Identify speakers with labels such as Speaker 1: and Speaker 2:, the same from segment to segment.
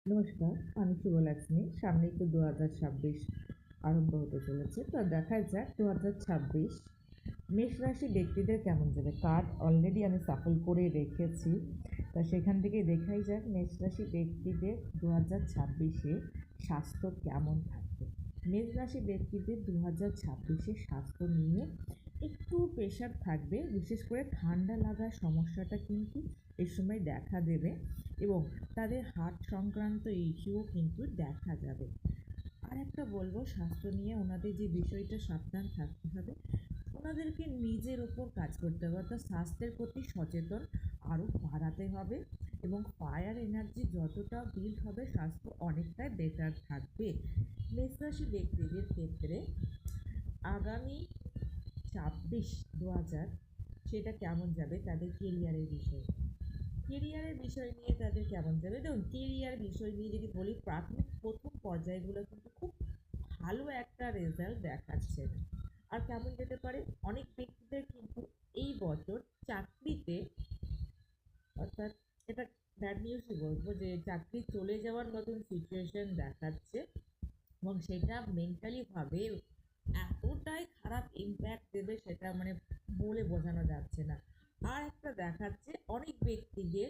Speaker 1: নমস্কার, আমি শুভলক্ষ্মী। সামনেই তো ২০২৬ আরম্ভ হতে চলেছে। তো দেখা যাক ২০২৬ মেষ রাশি ব্যক্তিদের কেমন যাবে। কার্ড অলরেডি আমি সাফল করে রেখেছি। তা সেখান থেকে দেখাই যাক মেষ রাশি ব্যক্তিদের ২০২৬-এ স্বাস্থ্য কেমন থাকবে। মেষ রাশি ব্যক্তিদের ২০২৬-এ স্বাস্থ্য নিয়ে একটু প্রেশার থাকবে। বিশেষ করে ঠান্ডা লাগার সমস্যাটা কিন্তু এ সময় দেখা দেবে এবং তাদের হার্ট সংক্রান্ত ইস্যুও কিন্তু দেখা যাবে। আর একটা বলবো, স্বাস্থ্য নিয়ে ওনাদের যে বিষয়টা সাবধান থাকতে হবে, ওনাদেরকে নিজের ওপর কাজ করতে হবে, অর্থাৎ স্বাস্থ্যের প্রতি সচেতন আরও বাড়াতে হবে এবং ফায়ার এনার্জি যতটা বিল্ড হবে স্বাস্থ্য অনেকটাই বেটার থাকবে। মেষরাশি ব্যক্তিদের ক্ষেত্রে আগামী ২৬/২০০০ সেটা কেমন যাবে তাদের কেরিয়ারের বিষয়ে। কেরিয়ারের বিষয় নিয়ে তাদের কেমন যাবে? দেখুন, কেরিয়ার বিষয় নিয়ে যদি বলি, প্রাথমিক প্রথম পর্যায়গুলো কিন্তু খুব ভালো একটা রেজাল্ট দেখাচ্ছে। আর কেমন যেতে পারে, অনেক ব্যক্তিদের কিন্তু এই বছর চাকরিতে, অর্থাৎ এটা ব্যাড নিউজই বলবো, যে চাকরি চলে যাওয়ার মতন সিচুয়েশন দেখাচ্ছে এবং সেটা মেন্টালি ভাবে এতটাই খারাপ ইম্প্যাক্ট দেবে সেটা মানে বলে বোঝানো যাচ্ছে না। আর একটা দেখাচ্ছে অনেক ব্যক্তিদের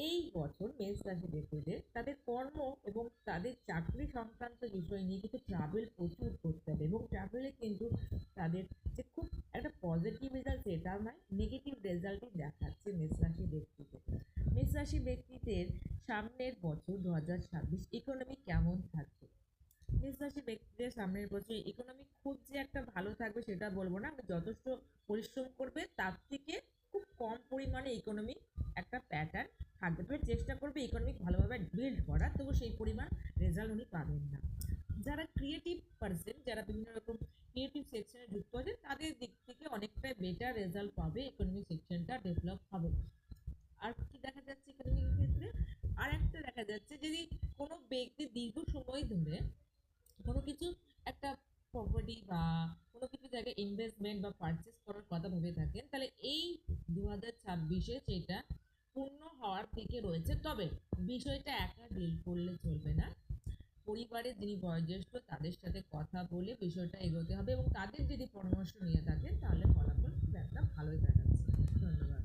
Speaker 1: এই বছর মেষ রাশি ব্যক্তিদের তাদের কর্ম এবং তাদের চাকরি সংক্রান্ত বিষয় নিয়ে কিন্তু ট্রাভেল প্রচুর করতে হবে এবং ট্রাভেলে কিন্তু তাদের যে খুব একটা পজিটিভ রেজাল্ট সেটাও নয়, নেগেটিভ রেজাল্টই দেখাচ্ছে মেষ রাশি ব্যক্তিদের। মেষ রাশি ব্যক্তিদের সামনের বছর ২০২৬ ইকোনমি কেমন থাকবে। মেষ রাশি ব্যক্তিদের সামনের বছর ইকোনমি খুব যে একটা ভালো থাকবে সেটা বলবো না, যথেষ্ট পরিশ্রম করবে তার থেকে খুব কম পরিমাণে ইকোনমি একটা প্যাটার্ন থাকবে, তবে চেষ্টা করবে ইকোনমিক ভালোভাবে বিল্ড করার, তবু সেই পরিমাণ রেজাল্ট উনি পাবেন না। যারা ক্রিয়েটিভ পার্সন, যারা বিভিন্ন রকম ক্রিয়েটিভ সেকশনে যুক্ত আছে, তাদের দিক থেকে অনেকটাই বেটার রেজাল্ট পাবে, ইকোনমিক সেকশনটা ডেভেলপ হবে। আর কি দেখা যাচ্ছে ইকোনমিক ক্ষেত্রে, আর একটা দেখা যাচ্ছে যদি কোনো ব্যক্তি দীর্ঘ সময় ধরে কোনো কিছু একটা প্রপার্টি বা কোনো কিছু জায়গায় ইনভেস্টমেন্ট বা পারচেস করার কথা ভেবে থাকেন, তাহলে এই ২০২৬-এ সেটা পূর্ণ হওয়ার দিকে রয়েছে। তবে বিষয়টা একা ডিল করলে চলবে না, পরিবারের যিনি বয়োজ্যেষ্ঠ তাদের সাথে কথা বলে বিষয়টা এগোতে হবে এবং তাদের যদি পরামর্শ নিয়ে থাকেন তাহলে ফলাফল খুব একটা ভালোই দেখাচ্ছে। ধন্যবাদ।